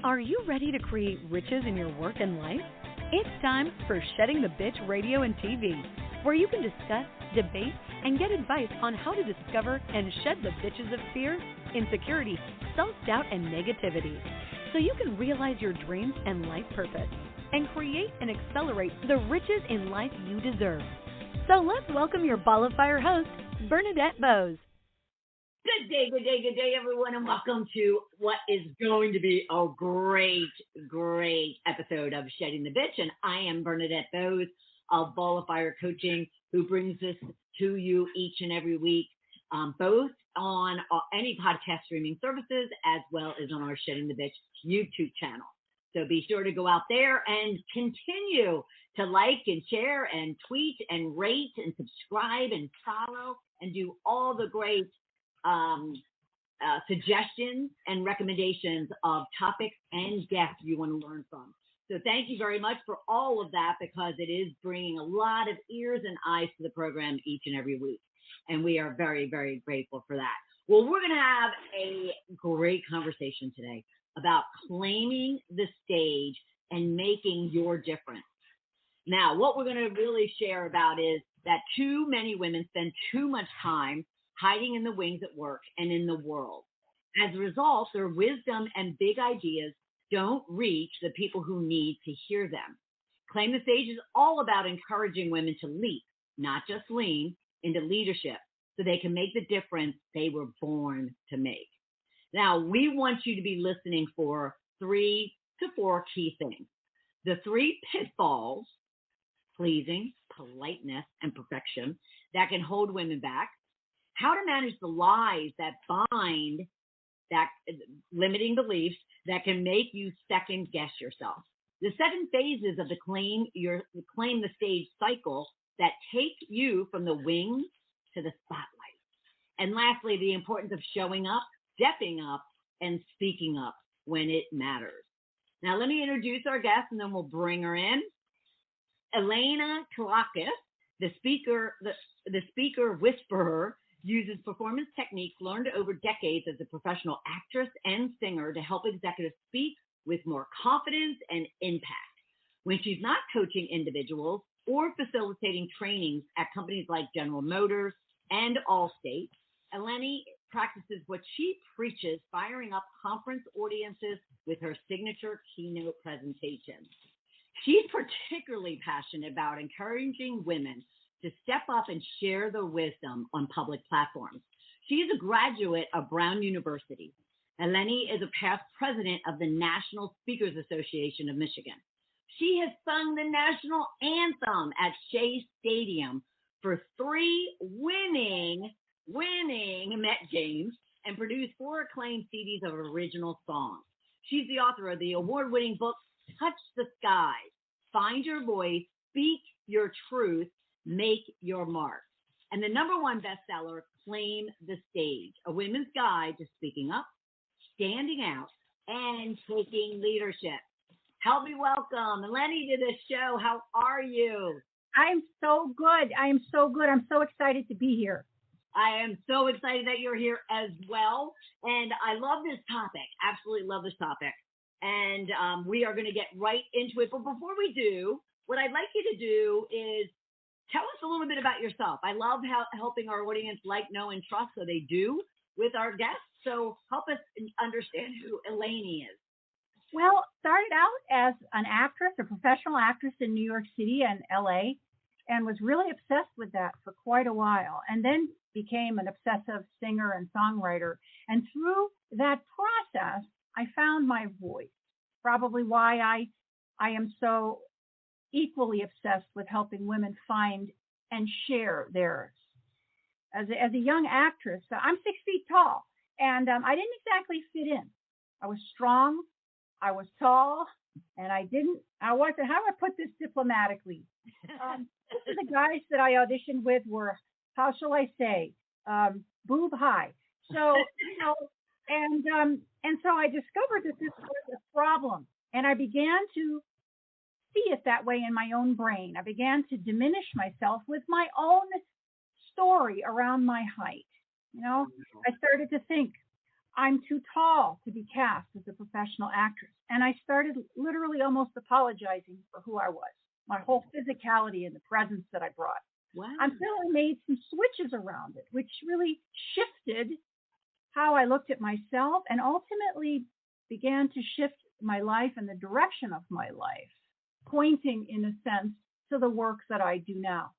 Are you ready to create riches in your work and life? It's time for Shedding the Bitch Radio and TV, where you can discuss, debate, and get advice on how to discover and shed the bitches of fear, insecurity, self-doubt, and negativity, so you can realize your dreams and life purpose, and create and accelerate the riches in life you deserve. So let's welcome your Ball of Fire host, Bernadette Bose. Good day, everyone, and welcome to what is going to be a great episode of Shedding the Bitch. And I am Bernadette Bose of Ball of Fire Coaching, who brings this to you each and every week, both on any podcast streaming services as well as on our Shedding the Bitch YouTube channel. So be sure to go out there and continue to like and share and tweet and rate and subscribe and follow and do all the great suggestions and recommendations of topics and guests you want to learn from. So thank you very much for all of that, because it is bringing a lot of ears and eyes to the program each and every week. And we are very, very grateful for that. Well, we're going to have a great conversation today about claiming the stage and making your difference. Now, what we're going to really share about is that too many women spend too much time hiding in the wings at work and in the world. As a result, their wisdom and big ideas don't reach the people who need to hear them. Claim the Stage is all about encouraging women to leap, not just lean, into leadership so they can make the difference they were born to make. Now, we want you to be listening for 3 to 4 key things. The 3 pitfalls, pleasing, politeness, and perfection, that can hold women back. How to manage the lies that bind, that limiting beliefs that can make you second guess yourself. The 7 phases of the claim the stage cycle that take you from the wings to the spotlight. And lastly, the importance of showing up, stepping up, and speaking up when it matters. Now, let me introduce our guest, and then we'll bring her in. Eleni Kelakos, the speaker whisperer, uses performance techniques learned over decades as a professional actress and singer to help executives speak with more confidence and impact. When she's not coaching individuals or facilitating trainings at companies like General Motors and Allstate, Eleni practices what she preaches, firing up conference audiences with her signature keynote presentation. She's particularly passionate about encouraging women to step up and share their wisdom on public platforms. She is a graduate of Brown University. Eleni is a past president of the National Speakers Association of Michigan. She has sung the national anthem at Shea Stadium for 3 winning Met games and produced 4 acclaimed CDs of original songs. She's the author of the award-winning book, Touch the Skies, Find Your Voice, Speak Your Truth, Make Your Mark, and the #1 bestseller, Claim the Stage, a women's guide to speaking up, standing out, and taking leadership. Help me welcome Eleni to the show. How are you? I'm so good. I'm so excited to be here. I am so excited that you're here as well. And I love this topic. Absolutely love this topic. And we are going to get right into it. But before we do, what I'd like you to do is tell us a little bit about yourself. I love helping our audience like, know, and trust, so they do with our guests. So help us understand who Eleni is. Well, started out as an actress, a professional actress in New York City and LA, and was really obsessed with that for quite a while, and then became an obsessive singer and songwriter. And through that process, I found my voice, probably why I am so equally obsessed with helping women find and share theirs. As a young actress, I'm 6 feet tall, and I didn't exactly fit in. I was strong, I was tall, and I wasn't, how do I put this diplomatically? The guys that I auditioned with were, how shall I say, boob high. So, and so I discovered that this was a problem, and I began to see it that way in my own brain. I began to diminish myself with my own story around my height. I started to think, I'm too tall to be cast as a professional actress. And I started literally almost apologizing for who I was, my whole physicality and the presence that I brought. Wow. Until I made some switches around it, which really shifted how I looked at myself and ultimately began to shift my life and the direction of my life, pointing in a sense to the work that I do now.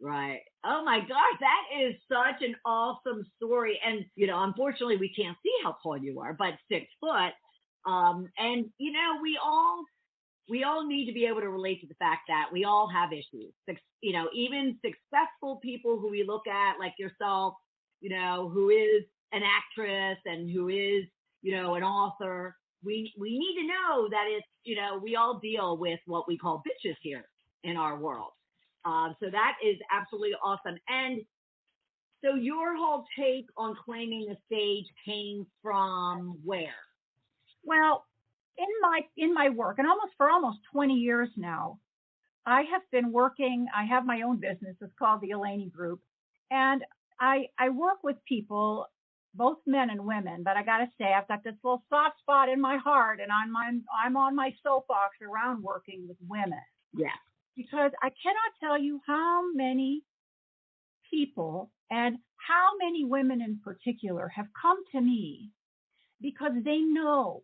Right. Oh my gosh, that is such an awesome story. And, unfortunately we can't see how tall you are, but 6 foot. And, we all need to be able to relate to the fact that we all have issues. Even successful people who we look at, like yourself, who is an actress and who is, an author. We need to know that it's, we all deal with what we call bitches here in our world. So that is absolutely awesome. And so your whole take on claiming the stage came from where? Well, in my work, and for almost 20 years now, I have been working. I have my own business. It's called the Eleni Group, and I work with people, both men and women. But I got to say, I've got this little soft spot in my heart, and I'm on my soapbox around working with women. Yeah. Because I cannot tell you how many people and how many women in particular have come to me because they know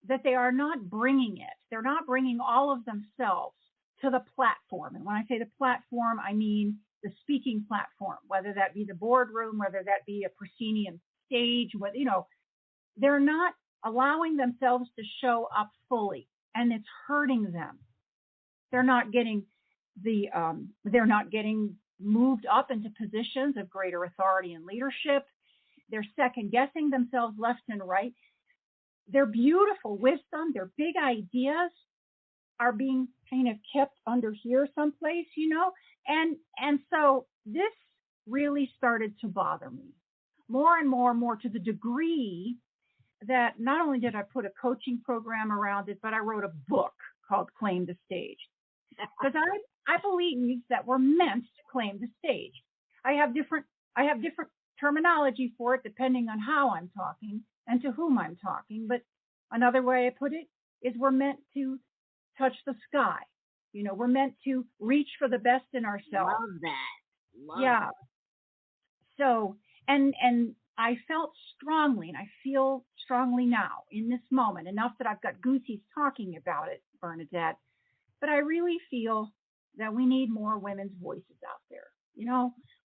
that they are not bringing it. They're not bringing all of themselves to the platform. And when I say the platform, I mean the speaking platform, whether that be the boardroom, whether that be a proscenium stage, they're not allowing themselves to show up fully, and it's hurting them. They're not getting moved up into positions of greater authority and leadership. They're second guessing themselves left and right. Their beautiful wisdom, their big ideas are being kind of kept under here someplace, and so this really started to bother me more and more to the degree that not only did I put a coaching program around it, but I wrote a book called Claim the Stage. Because I believe that we're meant to claim the stage. I have different terminology for it depending on how I'm talking and to whom I'm talking. But another way I put it is we're meant to touch the sky. We're meant to reach for the best in ourselves. Love that. Yeah. So, and I felt strongly, and I feel strongly now in this moment, enough that I've got goosies talking about it, Bernadette. But I really feel that we need more women's voices out there.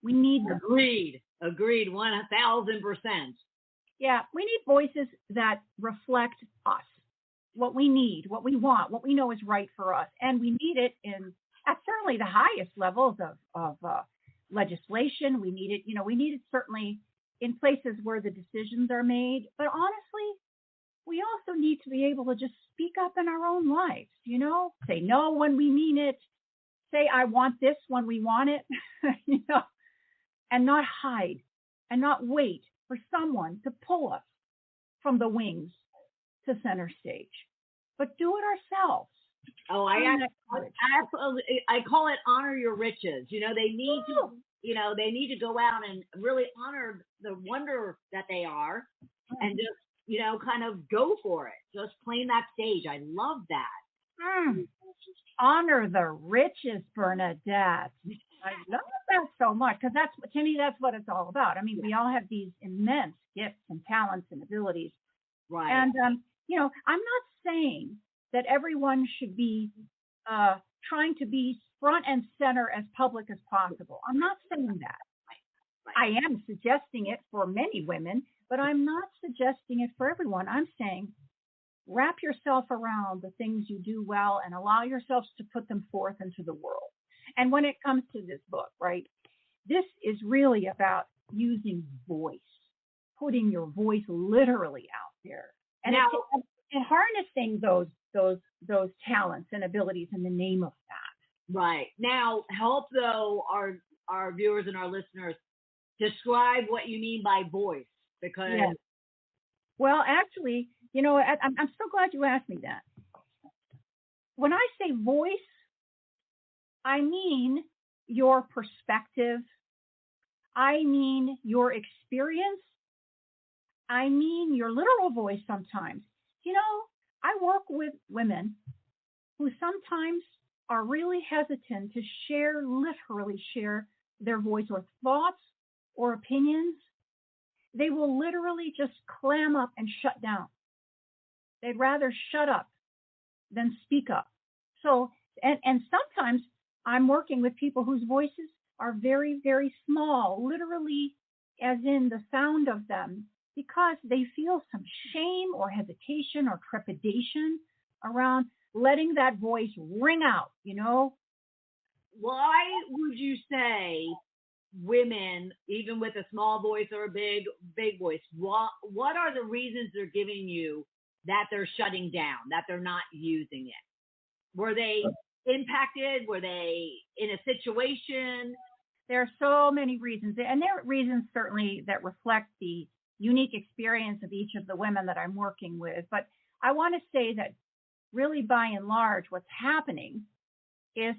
We need them. Agreed. 1,000%. Yeah, we need voices that reflect us, what we need, what we want, what we know is right for us. And we need it at certainly the highest levels of legislation. We need it, we need it certainly in places where the decisions are made. But honestly, we also need to be able to just speak up in our own lives, say no when we mean it, say I want this when we want it, and not hide and not wait for someone to pull us from the wings to center stage, but do it ourselves. Oh, I absolutely. I call it honor your riches. They need to, they need to go out and really honor the wonder that they are, and just, kind of go for it. Just claim that stage. I love that. Honor the riches, Bernadette. I love that so much because to me, that's what it's all about. I mean, we all have these immense gifts and talents and abilities. Right. And, I'm not saying that everyone should be trying to be front and center as public as possible. I'm not saying that. Right. I am suggesting it for many women, but I'm not suggesting it for everyone. I'm saying wrap yourself around the things you do well and allow yourselves to put them forth into the world. And when it comes to this book, right, this is really about using voice, putting your voice literally out there, and harnessing those talents and abilities in the name of that. Right. Now, help though our viewers and our listeners describe what you mean by voice, because. Yes. Well, actually, I'm so glad you asked me that. When I say voice, I mean your perspective. I mean your experience. I mean your literal voice sometimes. You know, I work with women who sometimes are really hesitant to literally share their voice or thoughts or opinions. They will literally just clam up and shut down. They'd rather shut up than speak up. So, and sometimes I'm working with people whose voices are very, very small, literally as in the sound of them, because they feel some shame or hesitation or trepidation around letting that voice ring out, you know? Why would you say women, even with a small voice or a big voice, what are the reasons they're giving you that they're shutting down, that they're not using it? Were they impacted? Were they in a situation? There are so many reasons, and there are reasons certainly that reflect the unique experience of each of the women that I'm working with. But I want to say that really, by and large, what's happening is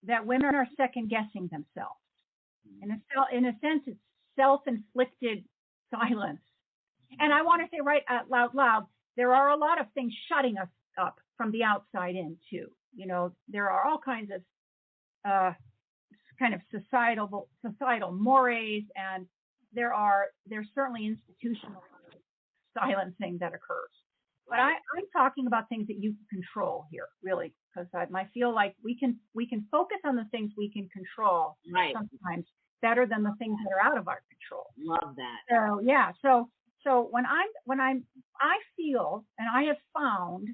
that women are second guessing themselves. In a sense, it's self-inflicted silence. And I want to say right out loud, there are a lot of things shutting us up from the outside in too. You know, there are all kinds of kind of societal mores, and there's certainly institutional silencing that occurs. But I'm talking about things that you can control here, really, because I feel like we can focus on the things we can control sometimes better than the things that are out of our control. Love that. So yeah, so I feel, and I have found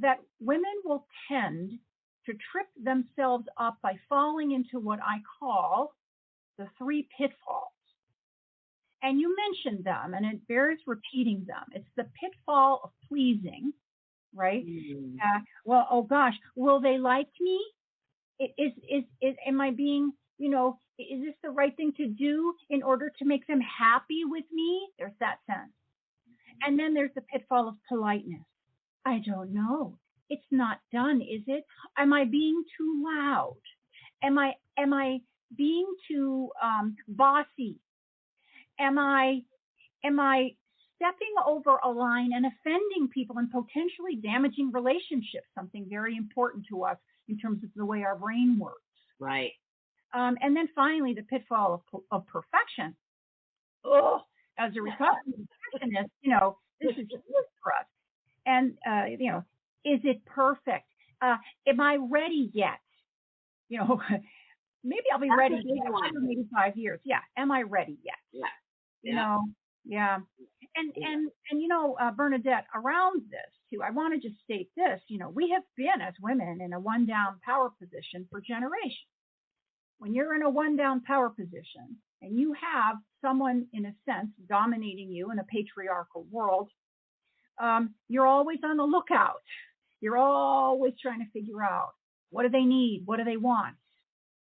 that women will tend to trip themselves up by falling into what I call the 3 pitfalls. And you mentioned them, and it bears repeating them. It's the pitfall of pleasing, right? Well, oh gosh, will they like me? Am I being, is this the right thing to do in order to make them happy with me? There's that sense. And then there's the pitfall of politeness. I don't know. It's not done, is it? Am I being too loud? Am I being too bossy? Am I stepping over a line and offending people and potentially damaging relationships? Something very important to us in terms of the way our brain works. Right. And then finally, the pitfall of perfection. Oh, as a recovering perfectionist, this is huge for us. And is it perfect? Am I ready yet? Maybe I'll be ready in maybe 5 years. Yeah. Am I ready yet? Yeah. Yeah. And Bernadette, around this too, I want to just state this, we have been as women in a one down power position for generations. When you're in a one down power position and you have someone in a sense dominating you in a patriarchal world, you're always on the lookout. You're always trying to figure out, what do they need? What do they want?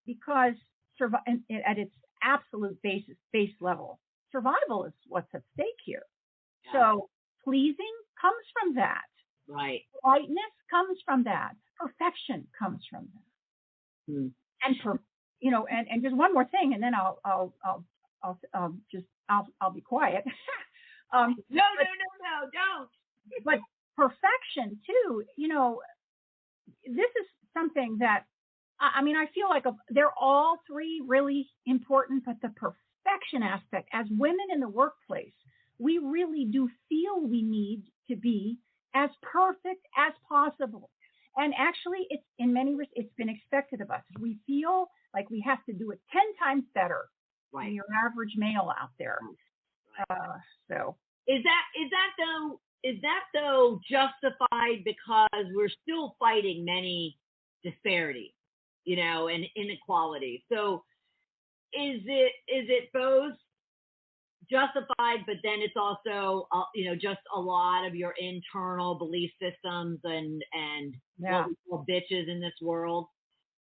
Because at its absolute base level, survival is what's at stake here. Yeah. So pleasing comes from that. Right. Politeness comes from that. Perfection comes from that. And just one more thing, and then I'll be quiet. No, don't. But perfection too, this is something that, I feel like they're all 3 really important, but the perfection aspect, as women in the workplace, we really do feel we need to be as perfect as possible. And actually, it's in many ways, it's been expected of us. We feel like we have to do it 10 times better than your average male out there. So is that though justified because we're still fighting many disparities, and inequality? So is it both justified, but then it's also just a lot of your internal belief systems and what we call bitches in this world?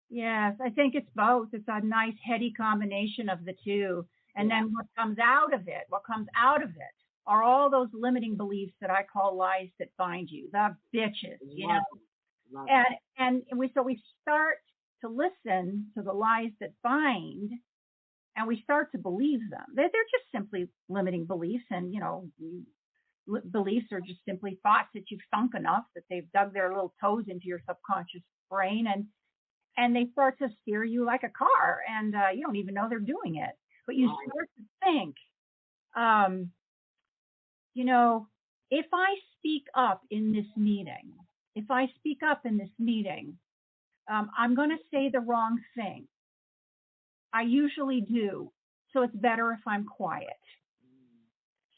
Yes, I think it's both. It's a nice heady combination of the two. And then what comes out of it are all those limiting beliefs that I call lies that bind you, the bitches, Love and we start to listen to the lies that bind, and we start to believe them. They're just simply limiting beliefs, and beliefs are just simply thoughts that you've thunk enough that they've dug their little toes into your subconscious brain, and they start to steer you like a car, and you don't even know they're doing it, but you start to think, if I speak up in this meeting, I'm going to say the wrong thing. I usually do, so it's better if I'm quiet.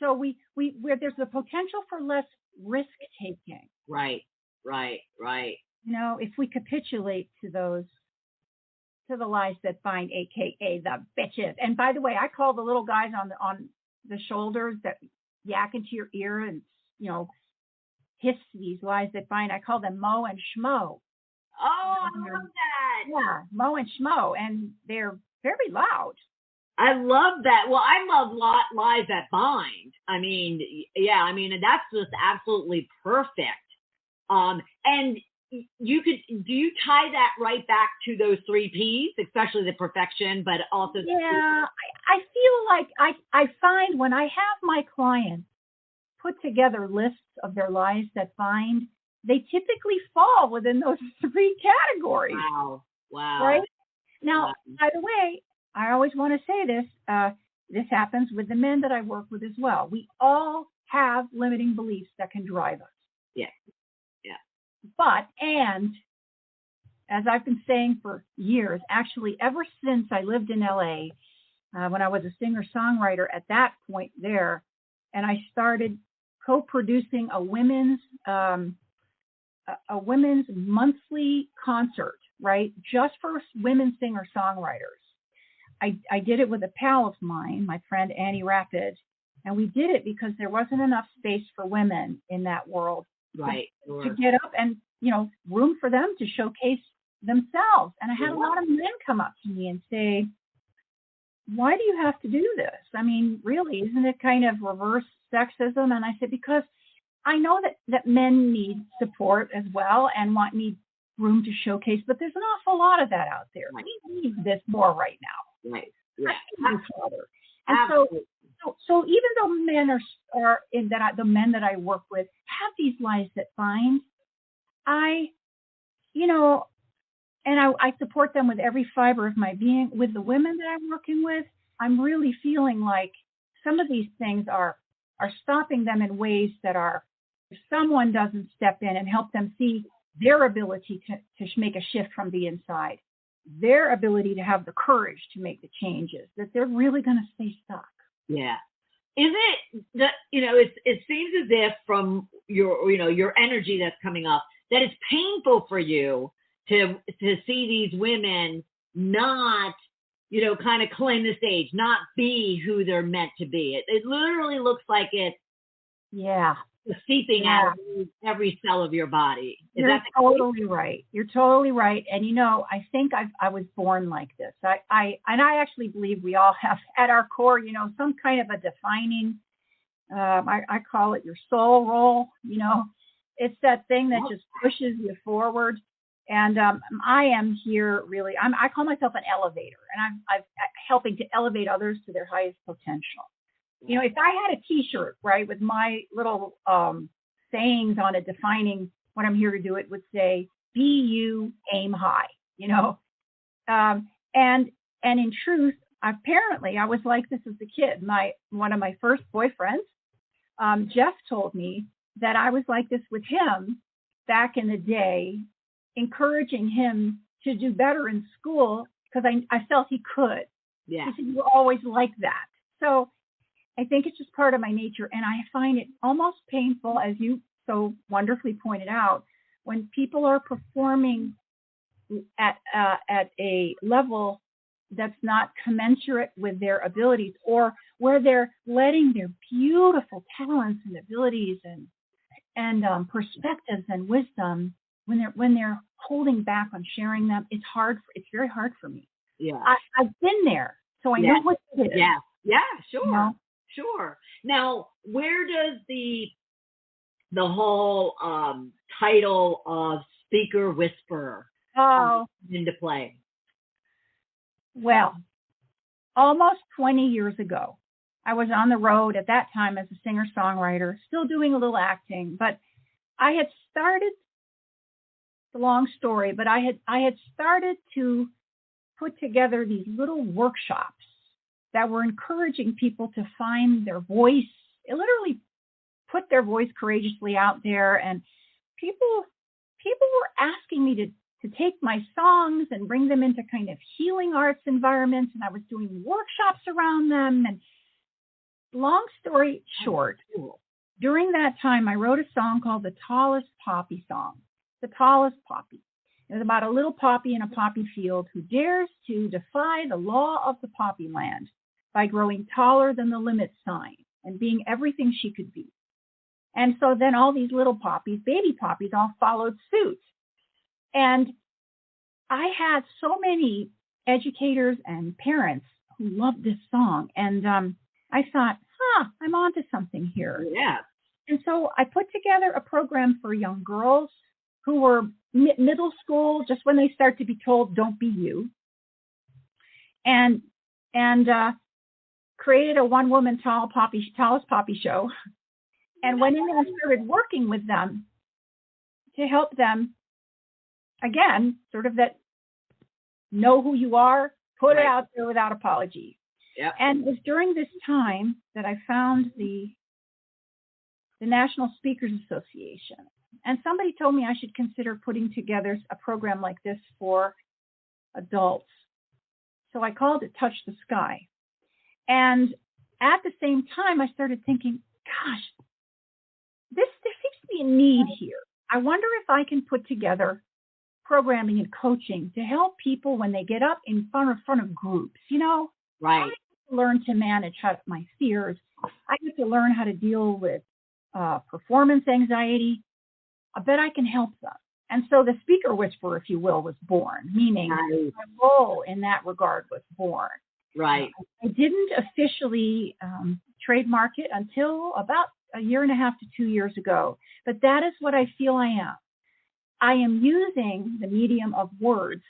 So where there's the potential for less risk taking. Right. If we capitulate to the lies that bind, AKA the bitches. And by the way, I call the little guys on the shoulders that yak into your ear and, hiss these lies that bind. I call them Mo and Schmo. Oh, I love that. Yeah, Mo and Schmo. And they're very loud. I love that. Well, I love lies that bind. I mean, that's just absolutely perfect. And do you tie that right back to those 3 Ps, especially the perfection, but also I feel like I find when I have my clients put together lists of their lies that bind, they typically fall within those 3 categories. Wow. Right? Now, by the way, I always want to say this. This happens with the men that I work with as well. We all have limiting beliefs that can drive us. Yeah. But, and as I've been saying for years, actually ever since I lived in LA, when I was a singer-songwriter at that point there, and I started co-producing a women's monthly concert, right, just for women singer-songwriters. I did it with a pal of mine, my friend Annie Rapid, and we did it because there wasn't enough space for women in that world. Right. To get up and, room for them to showcase themselves. And I had a lot of men come up to me and say, why do you have to do this? I mean, really, isn't it kind of reverse sexism? And I said, because I know that men need support as well and need room to showcase, but there's an awful lot of that out there. Right. We need this more right now. Right. Yeah. And so even though men are in that, the men that I work with have these lies that bind, I support them with every fiber of my being. With the women that I'm working with, I'm really feeling like some of these things are stopping them in ways that if someone doesn't step in and help them see their ability to make a shift from the inside, their ability to have the courage to make the changes, that they're really going to stay stuck. Yeah. Is it that, it seems as if from your energy that's coming up, that it's painful for you to see these women not, kind of claim the stage, not be who they're meant to be. It literally looks like it's seeping out of every cell of your body. You're totally right. You're totally right. And I think I was born like this. I actually believe we all have at our core, some kind of a defining, I call it your soul role. It's that thing that just pushes you forward. And I am here really, I call myself an elevator, and I'm helping to elevate others to their highest potential. If I had a T-shirt, right, with my little sayings on it defining what I'm here to do, it would say, be you, aim high, and in truth, apparently I was like this as a kid. One of my first boyfriends, Jeff, told me that I was like this with him back in the day, encouraging him to do better in school because I felt he could. Yeah. He said, you were always like that. So I think it's just part of my nature, and I find it almost painful, as you so wonderfully pointed out, when people are performing at a level that's not commensurate with their abilities, or where they're letting their beautiful talents and abilities and perspectives and wisdom, when they're holding back on sharing them. It's very hard for me. Yeah, I've been there, so I know what it is. Yeah, sure. Sure. Now, where does the whole title of speaker whisperer come into play? Well, almost 20 years ago. I was on the road at that time as a singer-songwriter, still doing a little acting, but I had started, it's a long story, but I had started to put together these little workshops that were encouraging people to find their voice, literally put their voice courageously out there. And people were asking me to take my songs and bring them into kind of healing arts environments. And I was doing workshops around them. And long story short, during that time, I wrote a song called The Tallest Poppy Song. The Tallest Poppy. It was about a little poppy in a poppy field who dares to defy the law of the poppy land by growing taller than the limit sign and being everything she could be. And so then all these little poppies, baby poppies, all followed suit. And I had so many educators and parents who loved this song. And I thought, I'm onto something here. Yeah. And so I put together a program for young girls who were middle school, just when they start to be told, don't be you. And created a one-woman tallest poppy show. And went in and started working with them to help them, again, sort of that know who you are, put it out there without apology. Yep. And it was during this time that I found the National Speakers Association. And somebody told me I should consider putting together a program like this for adults. So I called it Touch the Sky. And at the same time, I started thinking, gosh, there seems to be a need here. I wonder if I can put together programming and coaching to help people when they get up in front of groups. Right. I have to learn to manage my fears. I have to learn how to deal with performance anxiety. I bet I can help them. And so the Speaker Whisperer, if you will, was born, meaning my role in that regard was born. Right. I didn't officially trademark it until about a year and a half to 2 years ago. But that is what I feel I am. I am using the medium of words.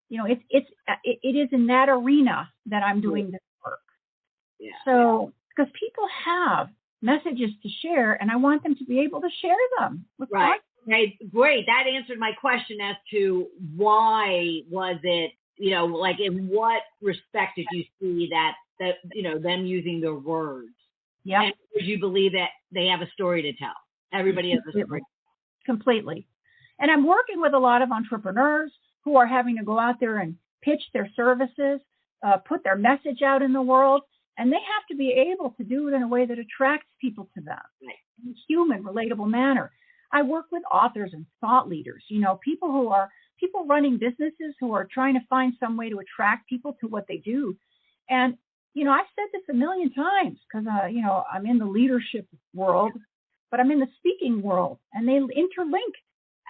It is in that arena that I'm doing this work. Yeah. So because people have messages to share, and I want them to be able to share them. Right. Great. That answered my question as to why was it, like in what respect did you see that them using their words? Yeah. And did you believe that they have a story to tell? Everybody has a story. Completely. And I'm working with a lot of entrepreneurs who are having to go out there and pitch their services, put their message out in the world, and they have to be able to do it in a way that attracts people to them in a human, relatable manner. I work with authors and thought leaders, people running businesses who are trying to find some way to attract people to what they do. And, I've said this a million times because, I'm in the leadership world, but I'm in the speaking world, and they interlink.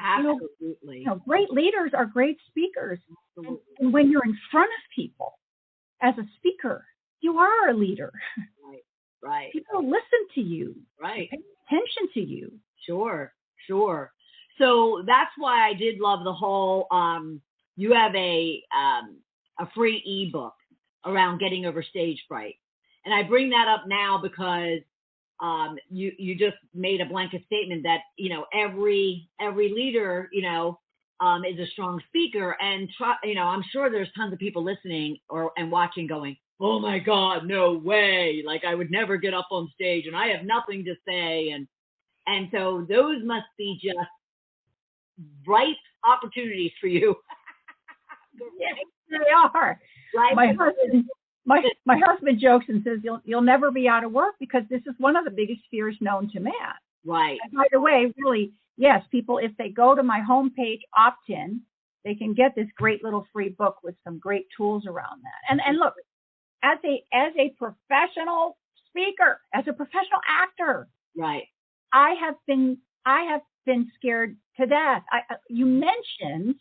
Absolutely. Great leaders are great speakers. And when you're in front of people as a speaker, you are a leader. Right. People listen to you. Right. Pay attention to you. Sure. So that's why I did love the whole, you have a free ebook around getting over stage fright. And I bring that up now because you just made a blanket statement that, every leader, is a strong speaker. And, I'm sure there's tons of people listening and watching going, oh my God, no way. Like I would never get up on stage and I have nothing to say. And so those must be just ripe opportunities for you. Yes, they are. Right. My husband jokes and says you'll never be out of work because this is one of the biggest fears known to man. Right. And by the way, really, yes, people, if they go to my homepage, opt-in, they can get this great little free book with some great tools around that. And look, as a professional speaker, as a professional actor, right, I have been scared to death. You mentioned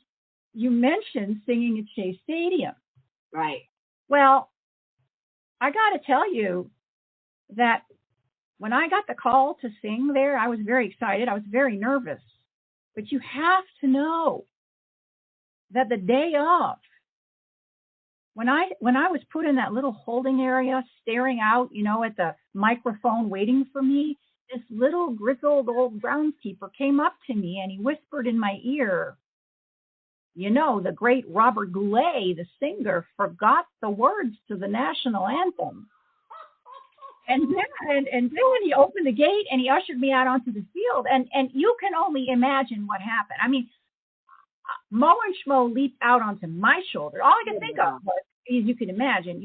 singing at Shea Stadium. Right. Well, I got to tell you that when I got the call to sing there, I was very excited. I was very nervous. But you have to know that the day of, when I was put in that little holding area, staring out, at the microphone waiting for me, this little grizzled old groundskeeper came up to me and he whispered in my ear, the great Robert Goulet, the singer, forgot the words to the national anthem. And then when he opened the gate and he ushered me out onto the field, and you can only imagine what happened. I mean, Mo and Schmo leaped out onto my shoulder. All I could think of was, as you can imagine,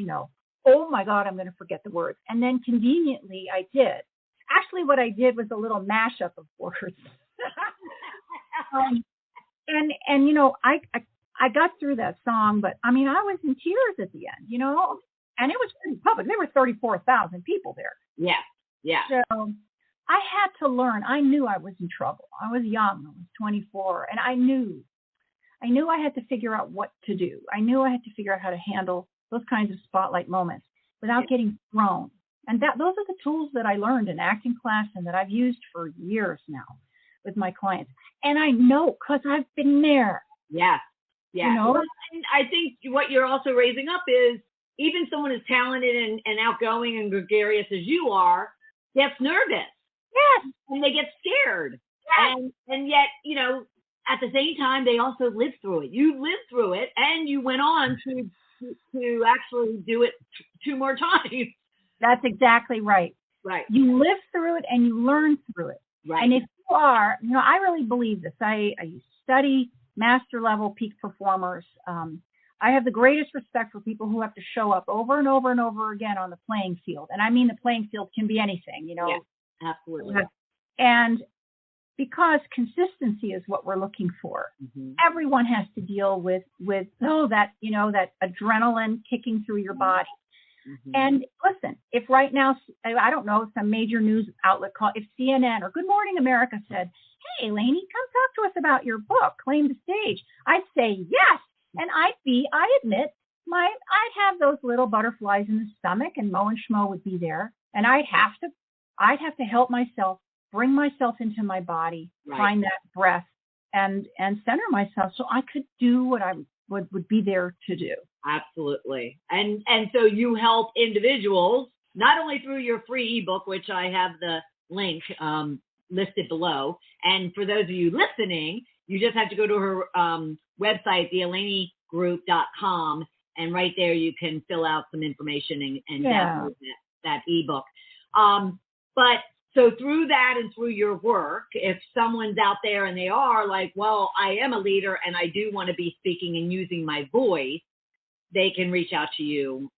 oh my God, I'm going to forget the words. And then conveniently I did. Actually, what I did was a little mashup of words. I got through that song, but I mean, I was in tears at the end, and it was pretty public. There were 34,000 people there. Yeah. Yeah. So I had to learn. I knew I was in trouble. I was young. I was 24, and I knew I had to figure out what to do. I knew I had to figure out how to handle those kinds of spotlight moments without getting thrown. And those are the tools that I learned in acting class and that I've used for years now with my clients. And I know because I've been there. Yeah. Yeah. Well, and I think what you're also raising up is even someone as talented and outgoing and gregarious as you are gets nervous. Yes. And they get scared. Yes. And yet, at the same time, they also lived through it. You lived through it, and you went on to actually do it 2 more times. That's exactly right. Right. You live through it and you learn through it. Right. And if you are, I really believe this. I study master level peak performers. I have the greatest respect for people who have to show up over and over and over again on the playing field. And I mean, the playing field can be anything, Yeah, absolutely. And because consistency is what we're looking for. Mm-hmm. Everyone has to deal with that adrenaline kicking through your body. Mm-hmm. And listen, if right now, I don't know, some major news outlet if CNN or Good Morning America said, hey, Eleni, come talk to us about your book, Claim the Stage, I'd say yes. And I admit, I'd have those little butterflies in the stomach, and Mo and Schmo would be there. And I'd have to help myself, bring myself into my body, find that breath and center myself so I could do what I would be there to do. Absolutely. And so you help individuals, not only through your free ebook, which I have the link listed below. And for those of you listening, you just have to go to her website, theelenigroup.com, and right there you can fill out some information and download that ebook. But so through that and through your work, if someone's out there and they are like, well, I am a leader and I do want to be speaking and using my voice, they can reach out to you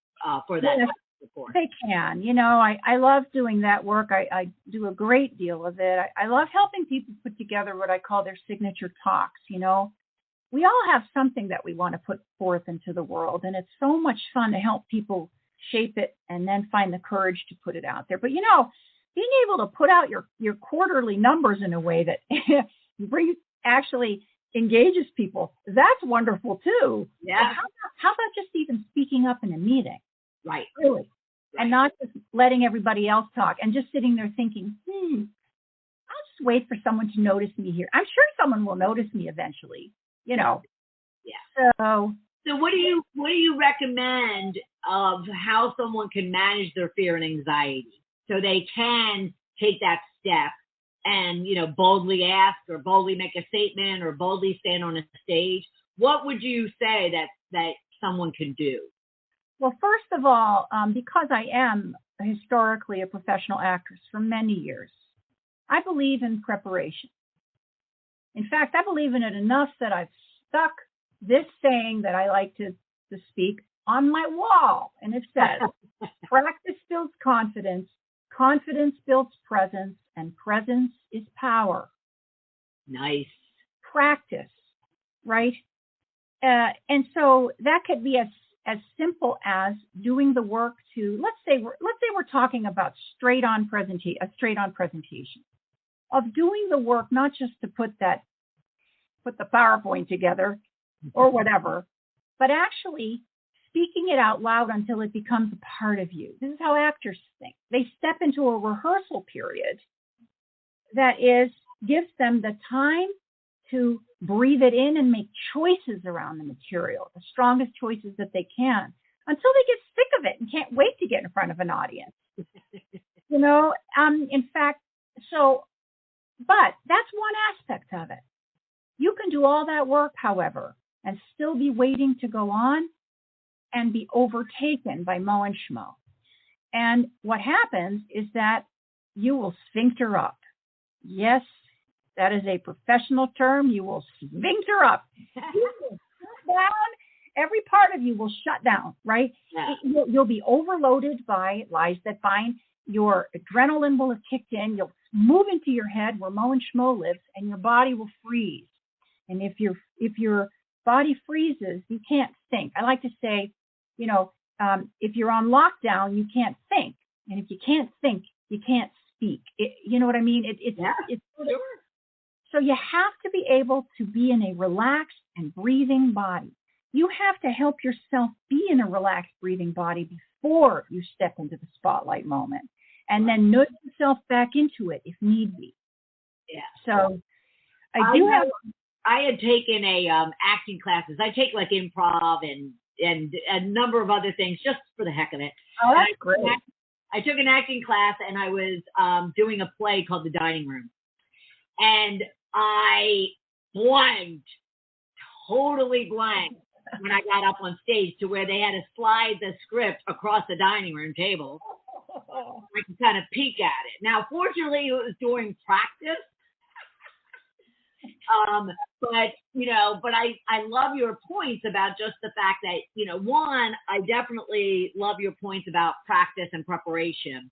for that support. They can. I love doing that work. I do a great deal of it. I love helping people put together what I call their signature talks. We all have something that we want to put forth into the world, and it's so much fun to help people shape it and then find the courage to put it out there. But, being able to put out your quarterly numbers in a way that actually engages people, that's wonderful too. Yeah. How about just even speaking up in a meeting? Right. Really. Right. And not just letting everybody else talk and just sitting there thinking, I'll just wait for someone to notice me here. I'm sure someone will notice me eventually, Yeah. So what do you recommend of how someone can manage their fear and anxiety so they can take that step and, boldly ask or boldly make a statement or boldly stand on a stage? What would you say that someone can do? Well, first of all, because I am historically a professional actress for many years, I believe in preparation. In fact, I believe in it enough that I've stuck this saying that I like to speak on my wall. And it says, practice builds confidence, confidence builds presence, and presence is power. Nice. Practice, right? And so that could be as simple as doing the work to, let's say we're talking about a straight on presentation, of doing the work, not just to put the PowerPoint together or whatever, but actually speaking it out loud until it becomes a part of you. This is how actors think. They step into a rehearsal period that gives them the time to breathe it in and make choices around the material, the strongest choices that they can, until they get sick of it and can't wait to get in front of an audience. In fact, but that's one aspect of it. You can do all that work, however, and still be waiting to go on and be overtaken by Mo and Schmo. And what happens is that you will sphincter up. Yes, that is a professional term. You will sphincter up. You will shut down. Every part of you will shut down, right? Yeah. You'll be overloaded by lies that bind. Your adrenaline will have kicked in. You'll move into your head where Mo and Schmo lives, and your body will freeze. And if your body freezes, you can't think. I like to say, if you're on lockdown, you can't think. And if you can't think, you can't speak. You know what I mean? It's sure. So you have to be able to be in a relaxed and breathing body. You have to help yourself be in a relaxed, breathing body before you step into the spotlight moment, and then nudge yourself back into it if need be. Yeah. So I had taken acting classes. I take like improv and a number of other things just for the heck of it. Oh, that's great. I took an acting class, and I was doing a play called The Dining Room, and I blanked, totally blanked, when I got up on stage to where they had to slide the script across the dining room table. I could kind of peek at it. Now, fortunately, it was during practice. But I love your points about just the fact that, one, I definitely love your points about practice and preparation,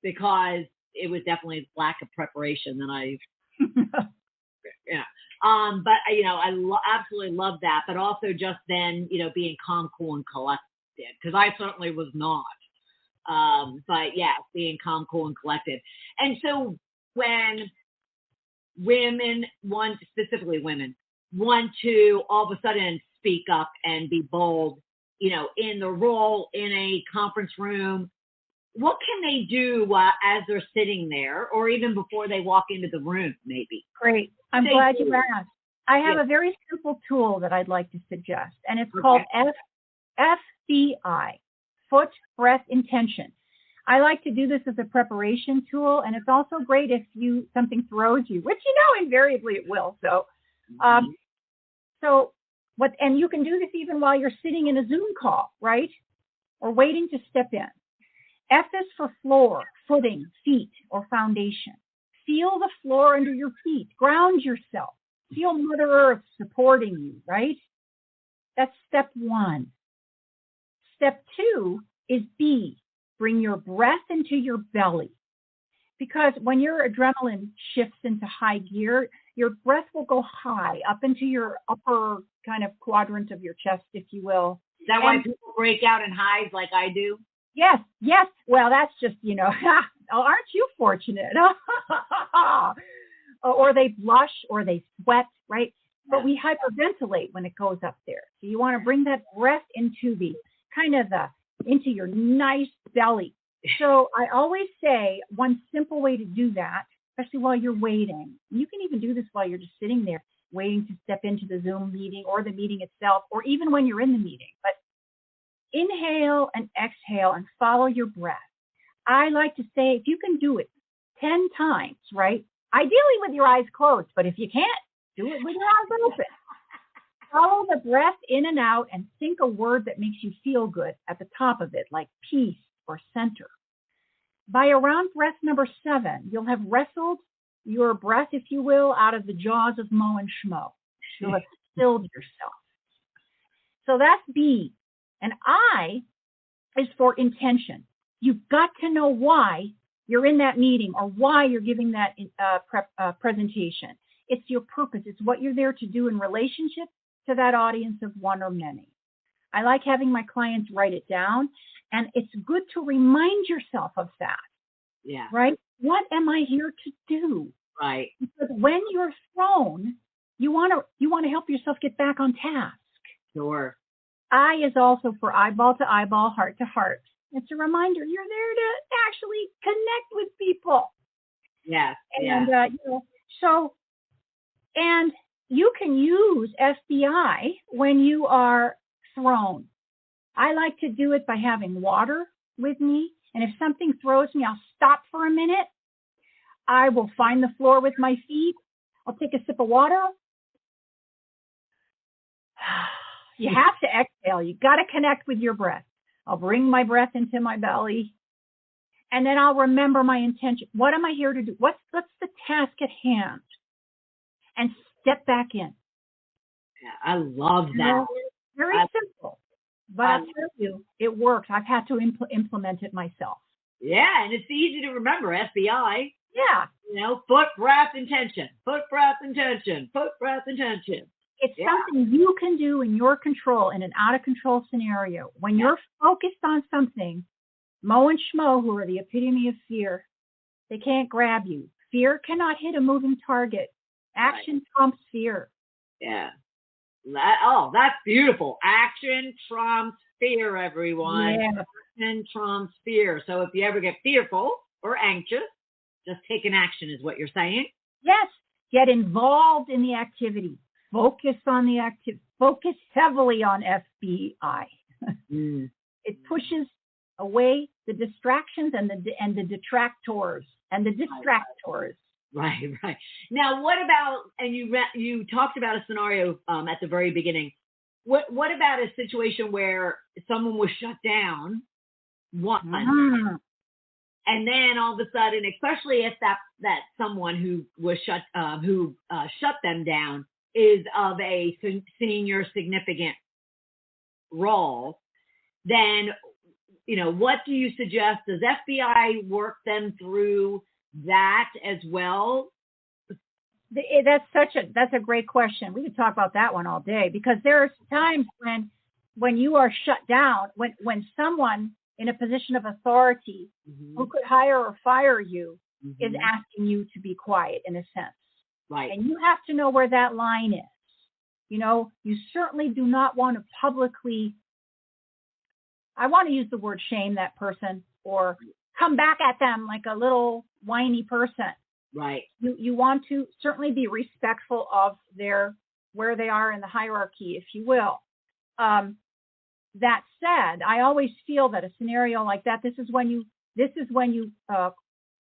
because it was definitely lack of preparation that I, but I absolutely love that, but also just then, being calm, cool, and collected, because I certainly was not. But yeah, being calm, cool, and collected. And so when women specifically women want to all of a sudden speak up and be bold, in the role in a conference room, what can they do as they're sitting there, or even before they walk into the room, maybe? Great. I'm glad you asked. I have a very simple tool that I'd like to suggest, and it's called FBI, Foot, Breath, Intention. I like to do this as a preparation tool, and it's also great if something throws you, which invariably it will. So, and you can do this even while you're sitting in a Zoom call, right? Or waiting to step in. F is for floor, footing, feet, or foundation. Feel the floor under your feet. Ground yourself. Feel Mother Earth supporting you, right? That's step one. Step two is B. Bring your breath into your belly. Because when your adrenaline shifts into high gear, your breath will go high up into your upper kind of quadrant of your chest, if you will. Is that why people break out in highs like I do? Yes. Well, that's just, aren't you fortunate? Or they blush or they sweat, right? But we hyperventilate when it goes up there. So you want to bring that breath into into your nice belly. So I always say one simple way to do that, especially while you're waiting. You can even do this while you're just sitting there waiting to step into the Zoom meeting or the meeting itself, or even when you're in the meeting. But inhale and exhale and follow your breath. I like to say, if you can do it 10 times, right? Ideally with your eyes closed, but if you can't, do it with your eyes open. Follow the breath in and out and think a word that makes you feel good at the top of it, like peace or center. By around breath number 7, you'll have wrestled your breath, if you will, out of the jaws of Mo and Schmo. You'll have stilled yourself. So that's B. And I is for intention. You've got to know why you're in that meeting or why you're giving that presentation. It's your purpose. It's what you're there to do in relationship to that audience of one or many. I like having my clients write it down, and it's good to remind yourself of that. Yeah. Right? What am I here to do? Right. Because when you're thrown, you want to help yourself get back on task. Sure. I is also for eyeball to eyeball, heart to heart. It's a reminder you're there to actually connect with people. Yes. And and you can use FBI when you are thrown. I like to do it by having water with me. And if something throws me, I'll stop for a minute. I will find the floor with my feet. I'll take a sip of water. You have to exhale. You got to connect with your breath. I'll bring my breath into my belly. And then I'll remember my intention. What am I here to do? What's the task at hand? And step back in. Yeah, I love that. Very simple. But I'll tell you, it works. I've had to implement it myself. Yeah, and it's easy to remember. FBI. Yeah. You know, foot, breath, intention. Foot, breath, intention. Foot, breath, intention. It's something you can do in your control in an out-of-control scenario. When you're focused on something, Mo and Schmo, who are the epitome of fear, they can't grab you. Fear cannot hit a moving target. Action trumps fear. Yeah. That's beautiful. Action trumps fear, everyone. Yeah. Action trumps fear. So if you ever get fearful or anxious, just take an action is what you're saying? Yes. Get involved in the activity. Focus on the activity. Focus heavily on FBI. It pushes away the distractions and the detractors and the distractors. Right. Now, what about, and you talked about a scenario at the very beginning. What about a situation where someone was shut down once, and then all of a sudden, especially if that someone who was shut them down is of a senior significant role, then, what do you suggest? Does FBI work them through that as well? That's a great question. We could talk about that one all day, because there are times when you are shut down, when someone in a position of authority who could hire or fire you is asking you to be quiet in a sense. Right. And you have to know where that line is. You certainly do not want to publicly, I want to use the word shame that person or come back at them like a little whiny person. Right. You want to certainly be respectful of where they are in the hierarchy, if you will. That said, I always feel that a scenario like that, this is when you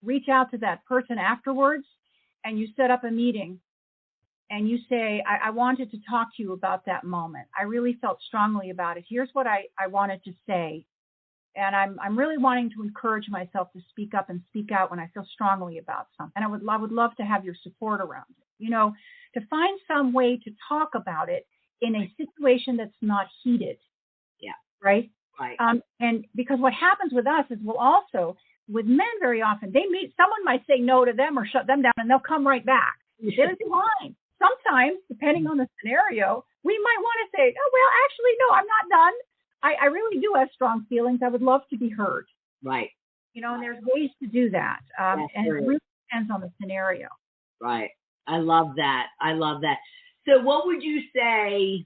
reach out to that person afterwards and you set up a meeting and you say, I wanted to talk to you about that moment. I really felt strongly about it. Here's what I wanted to say. And I'm really wanting to encourage myself to speak up and speak out when I feel strongly about something. And I would love to have your support around it, to find some way to talk about it in a situation that's not heated. Yeah. Right? Right. And because what happens with us is with men very often, someone might say no to them or shut them down and they'll come right back. There's a line. Sometimes, depending on the scenario, we might want to say, oh, well, actually, no, I'm not done. I really do have strong feelings. I would love to be heard. Right. And there's ways to do that. And it really depends on the scenario. Right. I love that. So what would you say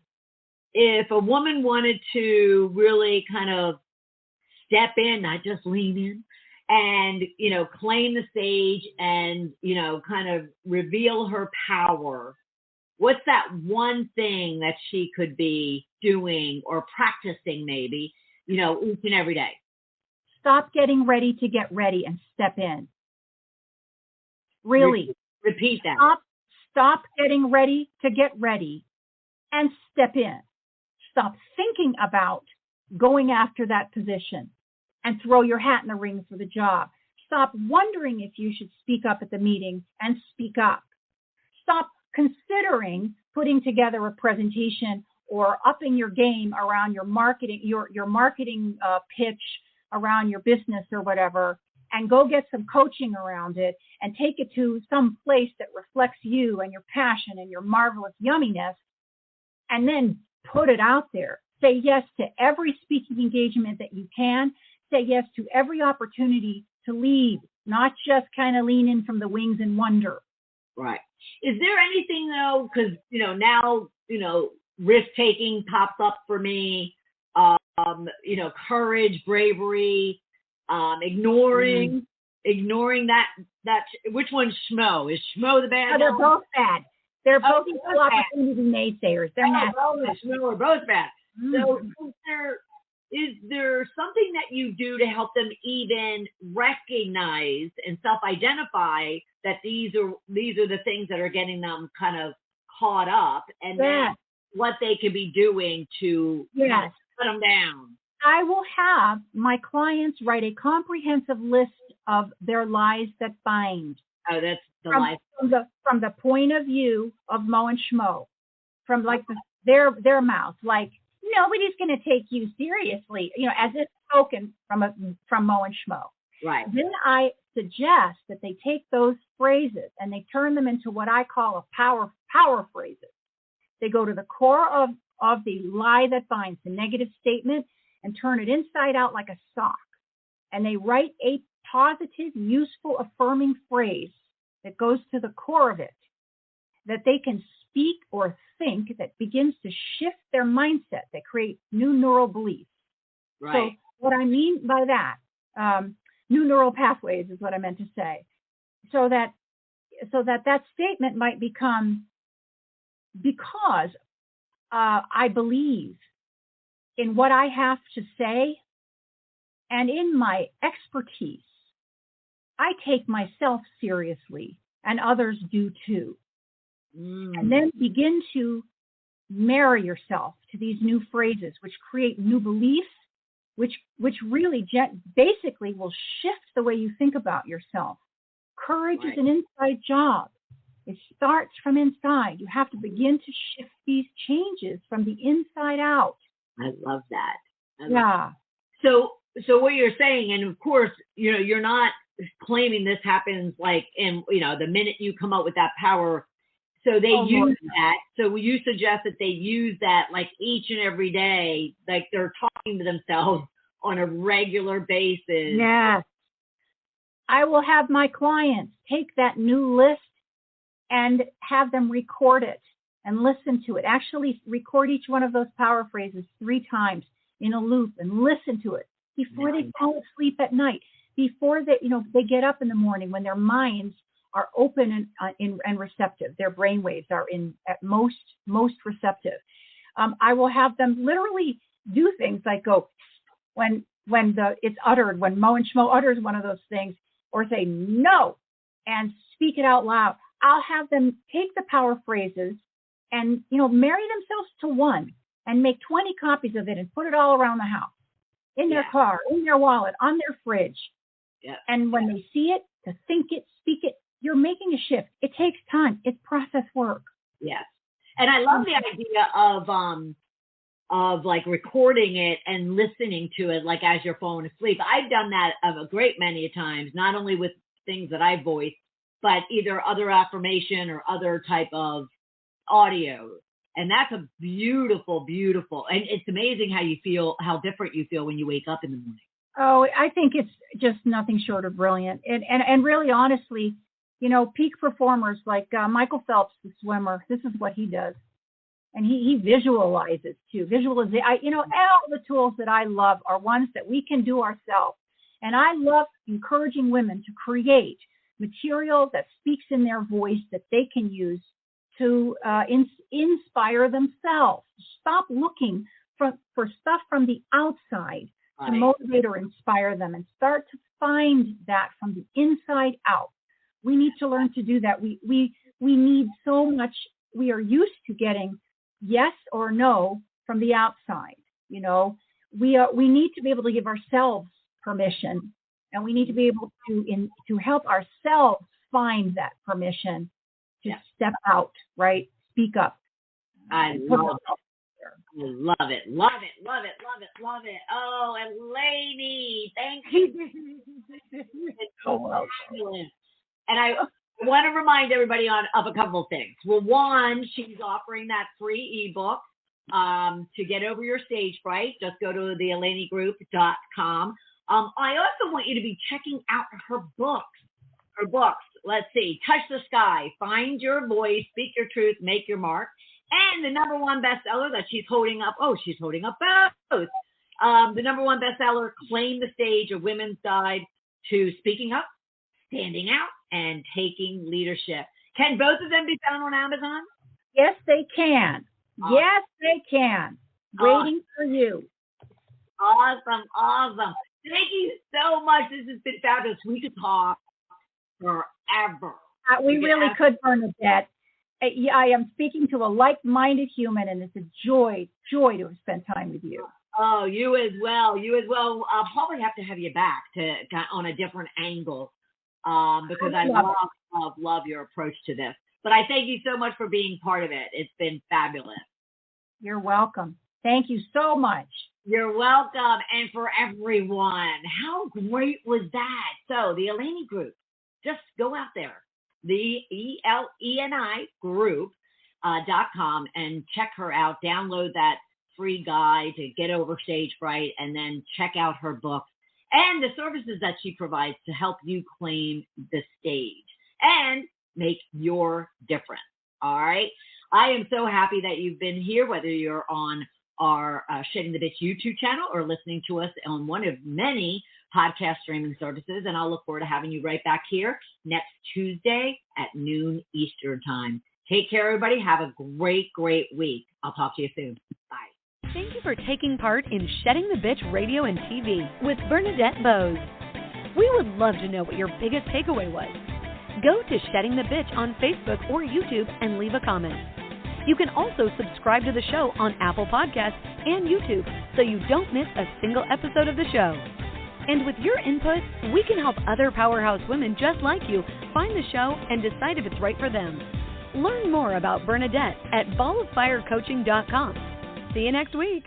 if a woman wanted to really kind of step in, not just lean in, and, claim the stage and, kind of reveal her power? What's that one thing that she could be doing or practicing maybe, each and every day? Stop getting ready to get ready and step in. Really. Repeat that. Stop getting ready to get ready and step in. Stop thinking about going after that position and throw your hat in the ring for the job. Stop wondering if you should speak up at the meeting and speak up. Stop considering putting together a presentation or upping your game around your marketing, your marketing pitch around your business or whatever, and go get some coaching around it and take it to some place that reflects you and your passion and your marvelous yumminess, and then put it out there. Say yes to every speaking engagement that you can. Say yes to every opportunity to lead, not just kind of lean in from the wings and wonder. Right. Is there anything though, because, now, risk-taking pops up for me, courage, bravery, ignoring that, which one's Schmo? Is Schmo the bad guy? They're both bad. They're both equal opportunity naysayers. They're nasty. We're both bad. So is there something that you do to help them even recognize and self-identify that these are the things that are getting them kind of caught up, and then what they could be doing to kind of cut them down? I will have my clients write a comprehensive list of their lies that bind. Oh, that's the life. From the point of view of Mo and Schmo, from like their mouth, like nobody's going to take you seriously, as it's spoken from Mo and Schmo. Right. Then I suggest that they take those phrases and they turn them into what I call a power phrases. They go to the core of the lie that binds, the negative statement, and turn it inside out like a sock. And they write a positive, useful, affirming phrase that goes to the core of it, that they can speak or think, that begins to shift their mindset, that create new neural beliefs. Right. So what I mean by that, new neural pathways is what I meant to say. So that statement might become, because I believe in what I have to say and in my expertise, I take myself seriously, and others do too. And then begin to marry yourself to these new phrases, which create new beliefs, which really basically will shift the way you think about yourself. Courage is an inside job. It starts from inside. You have to begin to shift these changes from the inside out. I love that. Yeah. So what you're saying, and of course, you're not claiming this happens like in, the minute you come up with that power. So they use that. So you suggest that they use that like each and every day, like they're talking to themselves on a regular basis. Yes. I will have my clients take that new list and have them record it and listen to it. Actually record each one of those power phrases 3 times in a loop and listen to it before they fall asleep at night, before they get up in the morning, when their minds are open and receptive. Their brain waves are at most receptive. I will have them literally do things like go when it's uttered, when Mo and Schmo utters one of those things, or say no and speak it out loud. I'll have them take the power phrases and marry themselves to one and make 20 copies of it and put it all around the house, in their car, in their wallet, on their fridge. Yeah. And when they see it, to think it, speak it, you're making a shift. It takes time. It's process work. Yes. And I love the idea of like recording it and listening to it like as you're falling asleep. I've done that a great many times, not only with things that I voice, but either other affirmation or other type of audio. And that's a beautiful, beautiful, and it's amazing how different you feel when you wake up in the morning. Oh, I think it's just nothing short of brilliant. And really, honestly, peak performers like Michael Phelps, the swimmer, this is what he does. And he visualizes too. All the tools that I love are ones that we can do ourselves. And I love encouraging women to create material that speaks in their voice that they can use to inspire themselves. Stop looking for stuff from the outside to motivate or inspire them, and start to find that from the inside out. We need to learn to do that. We need so much. We are used to getting yes or no from the outside. We need to be able to give ourselves permission, and we need to be able to help ourselves find that permission to step out, right? Speak up. I love it. Love it. Oh, Eleni, thank you. And I want to remind everybody of a couple of things. Well, one, she's offering that free ebook to get over your stage fright. Just go to theelenigroup.com. I also want you to be checking out her books. Let's see. Touch the Sky. Find your voice. Speak your truth. Make your mark. And the number 1 bestseller that she's holding up. Oh, she's holding up both. The number 1 bestseller, Claim the Stage, A Women's Guide to Speaking Up, Standing Out, and Taking Leadership. Can both of them be found on Amazon? Yes, they can. Yes, they can. Waiting for you. Awesome. Thank you so much. This has been fabulous. We could talk forever. We really could, Bernadette. I am speaking to a like-minded human, and it's a joy to have spent time with you. Oh, you as well. I'll probably have to have you back on a different angle because I love your approach to this. But I thank you so much for being part of it. It's been fabulous. You're welcome. Thank you so much. You're welcome. And for everyone, how great was that? So the Eleni group, just go out there, the ELENI group.com and check her out. Download that free guide to get over stage fright, and then check out her books and the services that she provides to help you claim the stage and make your difference. All right. I am so happy that you've been here, whether you're on our Shedding the Bitch YouTube channel or listening to us on one of many podcast streaming services. And I'll look forward to having you right back here next Tuesday at noon Eastern time. Take care, everybody. Have a great week. I'll talk to you soon. Bye. Thank you for taking part in Shedding the Bitch Radio and TV with Bernadette Bose. We would love to know what your biggest takeaway was. Go to Shedding the Bitch on Facebook or YouTube and leave a comment. You can also subscribe to the show on Apple Podcasts and YouTube so you don't miss a single episode of the show. And with your input, we can help other powerhouse women just like you find the show and decide if it's right for them. Learn more about Bernadette at balloffirecoaching.com. See you next week.